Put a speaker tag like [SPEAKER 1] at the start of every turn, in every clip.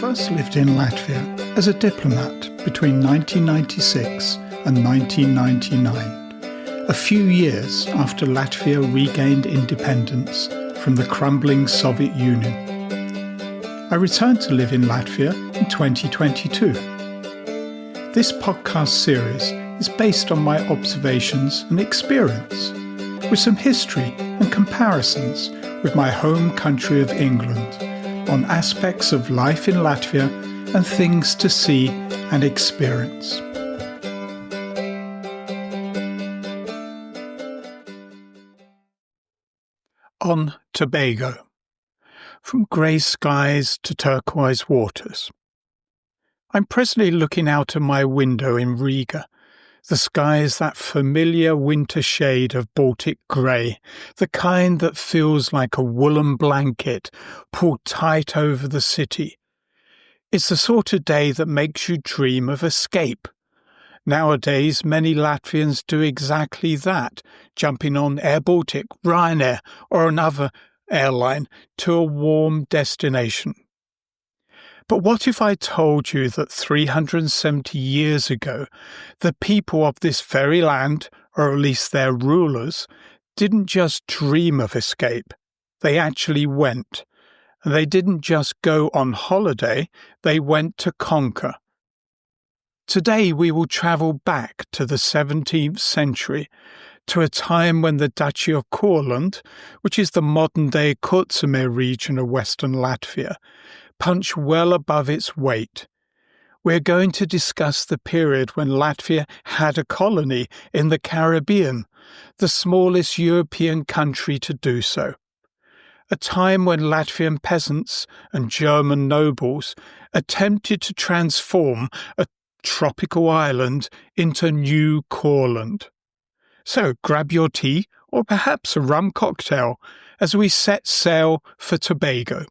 [SPEAKER 1] first lived in Latvia as a diplomat between 1996 and 1999, a few years after Latvia regained independence from the crumbling Soviet Union. I returned to live in Latvia in 2022. This podcast series is based on my observations and experience, with some history and comparisons with my home country of England on aspects of life in Latvia and things to see and experience. On Tobago. From grey skies to turquoise waters. I'm presently looking out of my window in Riga. The sky is that familiar winter shade of Baltic grey, the kind that feels like a woolen blanket pulled tight over the city. It's the sort of day that makes you dream of escape. Nowadays, many Latvians do exactly that, jumping on Air Baltic, Ryanair, or another airline to a warm destination. But what if I told you that 370 years ago, the people of this very land, or at least their rulers, didn't just dream of escape, they actually went. And they didn't just go on holiday, they went to conquer. Today we will travel back to the 17th century, to a time when the Duchy of Courland, which is the modern-day Kurtzume region of western Latvia, punched well above its weight. We're going to discuss the period when Latvia had a colony in the Caribbean, the smallest European country to do so. A time when Latvian peasants and German nobles attempted to transform a tropical island into New Courland. So grab your tea or perhaps a rum cocktail as we set sail for Tobago.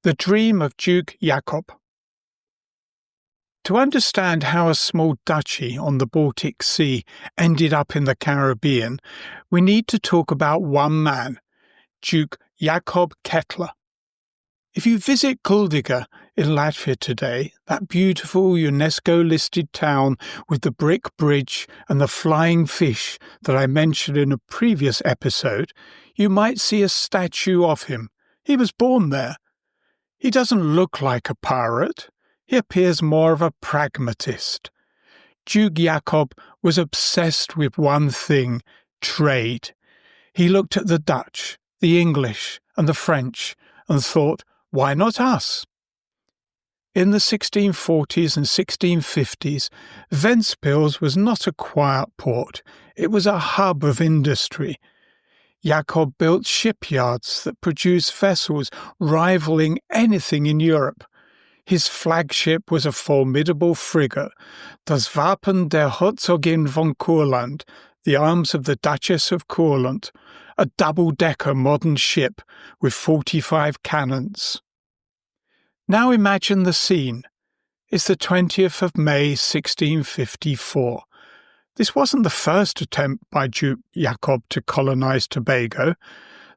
[SPEAKER 1] The Dream of Duke Jakob. To understand how a small duchy on the Baltic Sea ended up in the Caribbean, we need to talk about one man, Duke Jakob Kettler. If you visit Kuldiga in Latvia today, that beautiful UNESCO-listed town with the brick bridge and the flying fish that I mentioned in a previous episode, you might see a statue of him. He was born there. He doesn't look like a pirate. He appears more of a pragmatist. Duke Jakob was obsessed with one thing, trade. He looked at the Dutch, the English, and the French and thought, why not us? In the 1640s and 1650s, Ventspils was not a quiet port. It was a hub of industry. Jakob built shipyards that produced vessels rivaling anything in Europe. His flagship was a formidable frigate, Das Wapen der Herzogin von Courland, the arms of the Duchess of Courland, a double-decker modern ship with 45 cannons. Now imagine the scene. It's the 20th of May 1654. This wasn't the first attempt by Duke Jakob to colonize Tobago.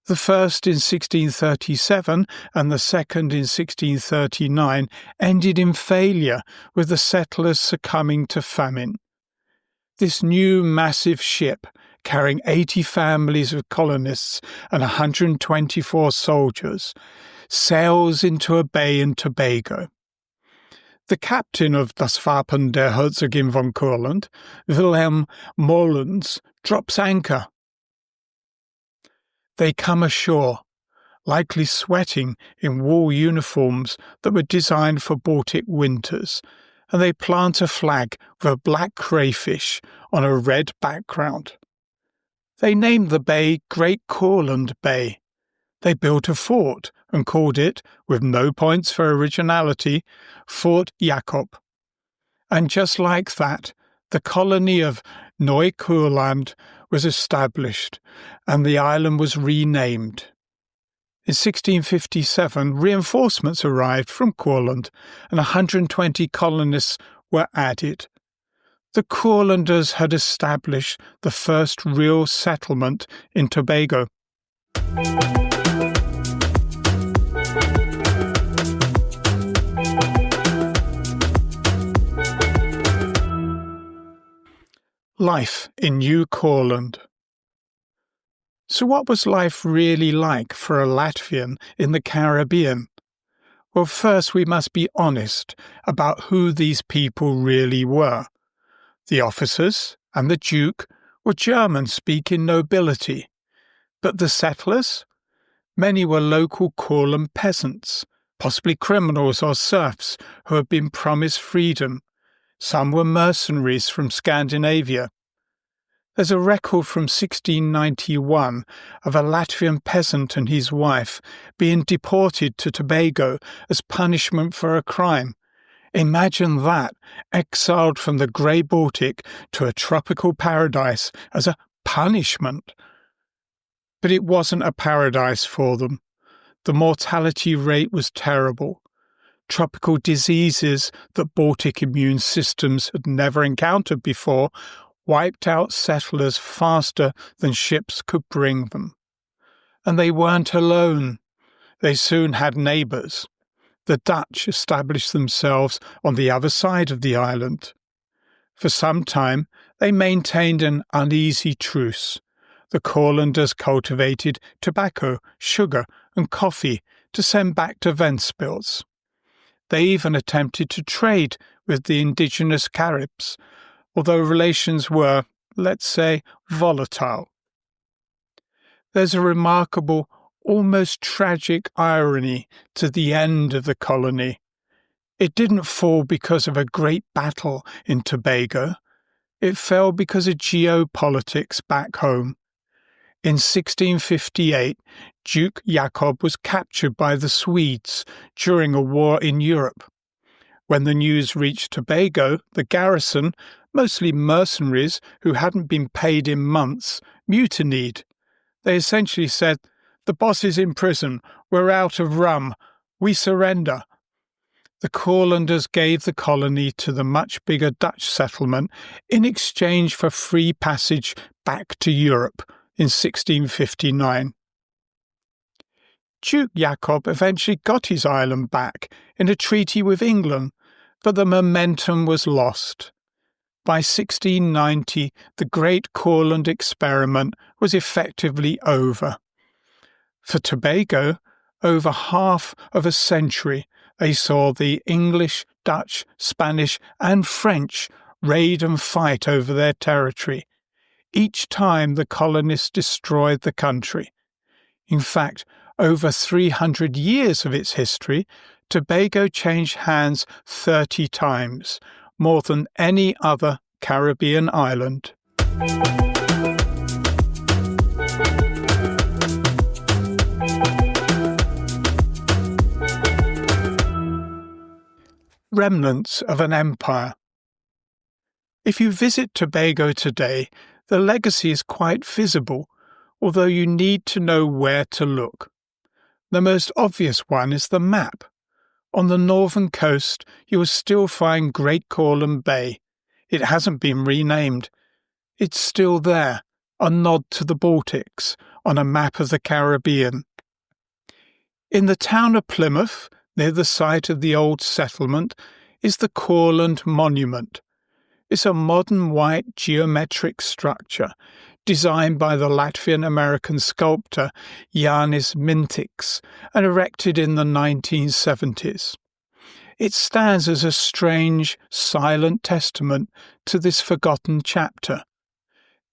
[SPEAKER 1] The first in 1637 and the second in 1639 ended in failure, with the settlers succumbing to famine. This new massive ship, carrying 80 families of colonists and 124 soldiers, sails into a bay in Tobago. The captain of Das Wapen der Herzogin von Courland, Wilhelm Molens, drops anchor. They come ashore, likely sweating in wool uniforms that were designed for Baltic winters, and they plant a flag with a black crayfish on a red background. They named the bay Great Courland Bay. They built a fort and called it, with no points for originality, Fort Jakob. And just like that, the colony of Neu-Courland was established, and the island was renamed. In 1657, reinforcements arrived from Courland, and 120 colonists were added. The Courlanders had established the first real settlement in Tobago. Life in New Courland. So what was life really like for a Latvian in the Caribbean? Well, first we must be honest about who these people really were. The officers and the Duke were German-speaking nobility, but the settlers? Many were local Courland peasants, possibly criminals or serfs who had been promised freedom. Some were mercenaries from Scandinavia. There's a record from 1691 of a Latvian peasant and his wife being deported to Tobago as punishment for a crime. Imagine that, exiled from the grey Baltic to a tropical paradise as a punishment. But it wasn't a paradise for them. The mortality rate was terrible. Tropical diseases that Baltic immune systems had never encountered before wiped out settlers faster than ships could bring them. And they weren't alone. They soon had neighbours. The Dutch established themselves on the other side of the island. For some time, they maintained an uneasy truce. The Courlanders cultivated tobacco, sugar and coffee to send back to Ventspils. They even attempted to trade with the indigenous Caribs, although relations were, let's say, volatile. There's a remarkable, almost tragic irony to the end of the colony. It didn't fall because of a great battle in Tobago. It fell because of geopolitics back home. In 1658, Duke Jakob was captured by the Swedes during a war in Europe. When the news reached Tobago, the garrison, mostly mercenaries who hadn't been paid in months, mutinied. They essentially said, "The boss is in prison, we're out of rum, we surrender." The Courlanders gave the colony to the much bigger Dutch settlement in exchange for free passage back to Europe in 1659. Duke Jakob eventually got his island back in a treaty with England, but the momentum was lost. By 1690, the Great Courland experiment was effectively over. For Tobago, over half of a century, they saw the English, Dutch, Spanish and French raid and fight over their territory. Each time the colonists destroyed the country. In fact, over 300 years of its history, Tobago changed hands 30 times, more than any other Caribbean island. Remnants of an empire. If you visit Tobago today, the legacy is quite visible, although you need to know where to look. The most obvious one is the map. On the northern coast, you will still find Great Courland Bay. It hasn't been renamed. It's still there, a nod to the Baltics, on a map of the Caribbean. In the town of Plymouth, near the site of the old settlement, is the Courland Monument. It's a modern white geometric structure designed by the Latvian-American sculptor Jānis Mintiks and erected in the 1970s. It stands as a strange, silent testament to this forgotten chapter.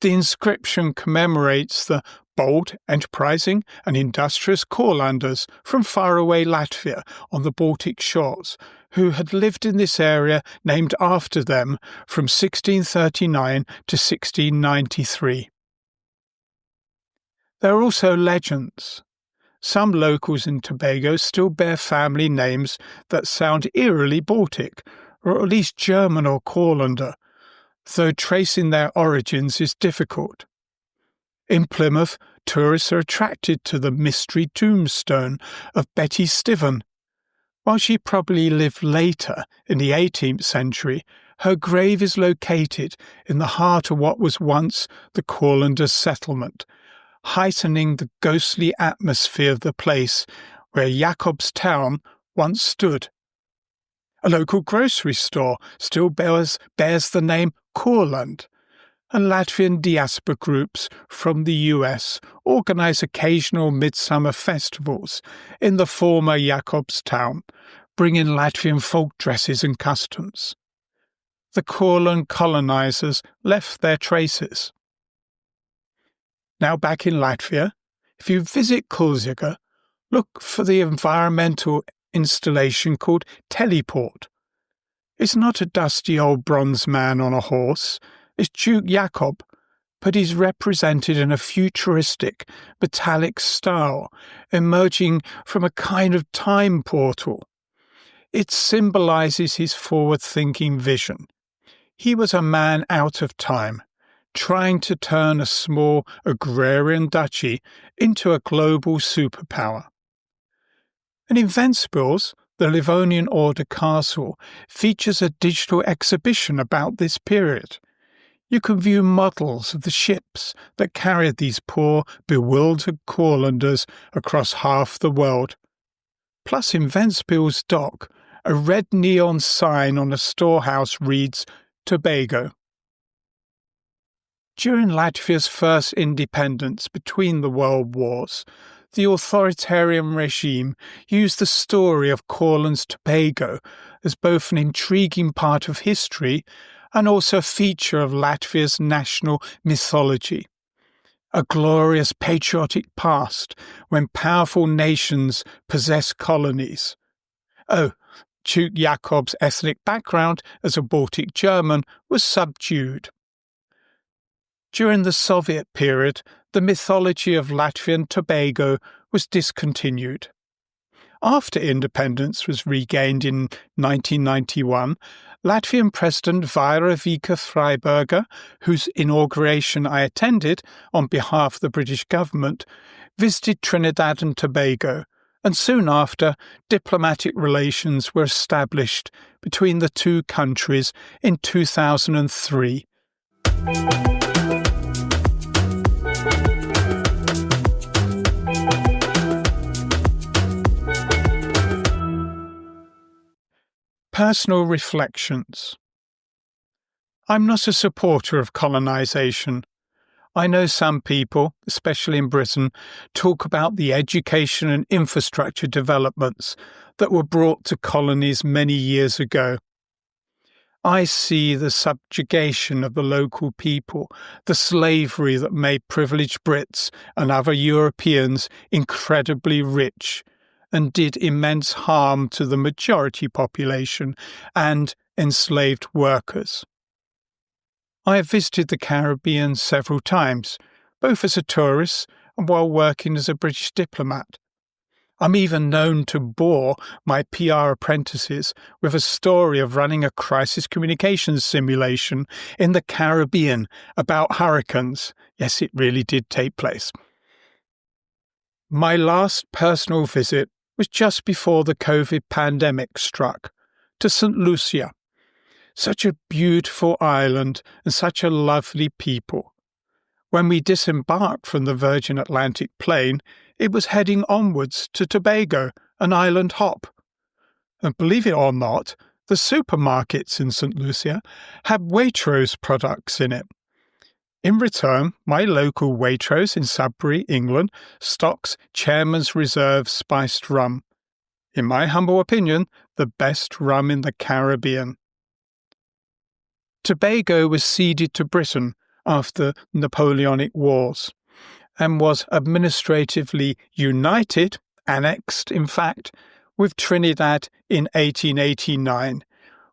[SPEAKER 1] The inscription commemorates the bold, enterprising and industrious Courlanders from faraway Latvia on the Baltic shores, who had lived in this area named after them from 1639 to 1693. There are also legends. Some locals in Tobago still bear family names that sound eerily Baltic, or at least German or Courlander, though tracing their origins is difficult. In Plymouth, tourists are attracted to the mystery tombstone of Betty Stiven. While she probably lived later, in the 18th century, Her grave is located in the heart of what was once the Courlanders' settlement, heightening the ghostly atmosphere of the place where Jakobstown once stood. A local grocery store still bears the name Courland, and Latvian diaspora groups from the US organise occasional midsummer festivals in the former Jakobstown, bringing Latvian folk dresses and customs. The Courland colonisers left their traces. Now back in Latvia, if you visit Kulziga, look for the environmental installation called Teleport. It's not a dusty old bronze man on a horse, it's Duke Jakob, but he's represented in a futuristic, metallic style, emerging from a kind of time portal. It symbolises his forward-thinking vision. He was a man out of time, trying to turn a small agrarian duchy into a global superpower. And in Ventspils, the Livonian Order castle features a digital exhibition about this period. You can view models of the ships that carried these poor, bewildered Courlanders across half the world. Plus, in Ventspils dock, a red neon sign on a storehouse reads Tobago. During Latvia's first independence between the world wars, the authoritarian regime used the story of Courland's Tobago as both an intriguing part of history and also a feature of Latvia's national mythology. A glorious patriotic past when powerful nations possessed colonies. Oh, Duke Jakob's ethnic background as a Baltic German was subdued. During the Soviet period, the mythology of Latvian Tobago was discontinued. After independence was regained in 1991, Latvian President Vaira Vīka-Freiberga, whose inauguration I attended on behalf of the British government, visited Trinidad and Tobago, and soon after, diplomatic relations were established between the two countries in 2003. Personal reflections. I'm not a supporter of colonisation. I know some people, especially in Britain, talk about the education and infrastructure developments that were brought to colonies many years ago. I see the subjugation of the local people, the slavery that made privileged Brits and other Europeans incredibly rich, and did immense harm to the majority population and enslaved workers. I have visited the Caribbean several times, both as a tourist and while working as a British diplomat. I'm even known to bore my PR apprentices with a story of running a crisis communications simulation in the Caribbean about hurricanes. Yes, it really did take place. My last personal visit was just before the COVID pandemic struck, to St. Lucia. Such a beautiful island and such a lovely people. When we disembarked from the Virgin Atlantic plain, it was heading onwards to Tobago, an island hop. And believe it or not, the supermarkets in St. Lucia had Waitrose products in it. In return, my local Waitrose in Sudbury, England, stocks Chairman's Reserve spiced rum. In my humble opinion, the best rum in the Caribbean. Tobago was ceded to Britain after the Napoleonic Wars and was administratively united, annexed in fact, with Trinidad in 1889,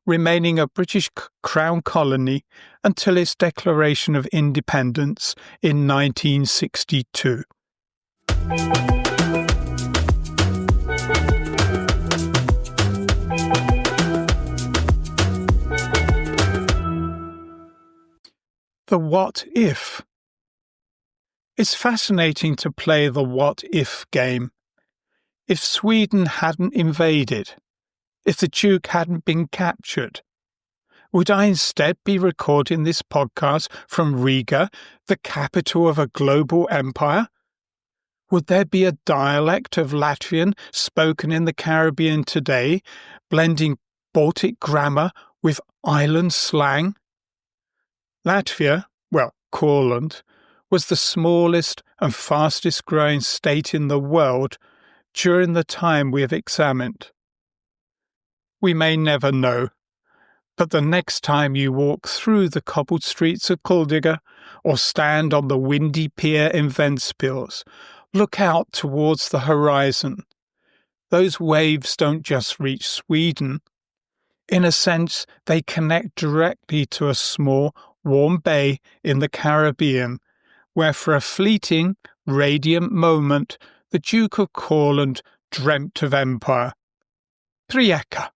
[SPEAKER 1] remaining a British Crown colony until its declaration of independence in 1962. The what if. It's fascinating to play the what if game. If Sweden hadn't invaded, if the Duke hadn't been captured, Would I instead be recording this podcast from Riga, the capital of a global empire? Would there be a dialect of Latvian spoken in the Caribbean today, blending Baltic grammar with island slang? Latvia, Courland, was the smallest and fastest growing state in the world during the time we have examined. We may never know, but the next time you walk through the cobbled streets of Kuldīga or stand on the windy pier in Ventspils, look out towards the horizon. Those waves don't just reach Sweden. In a sense, they connect directly to a small, warm bay in the Caribbean, where for a fleeting, radiant moment the Duke of Courland dreamt of empire. Prieka.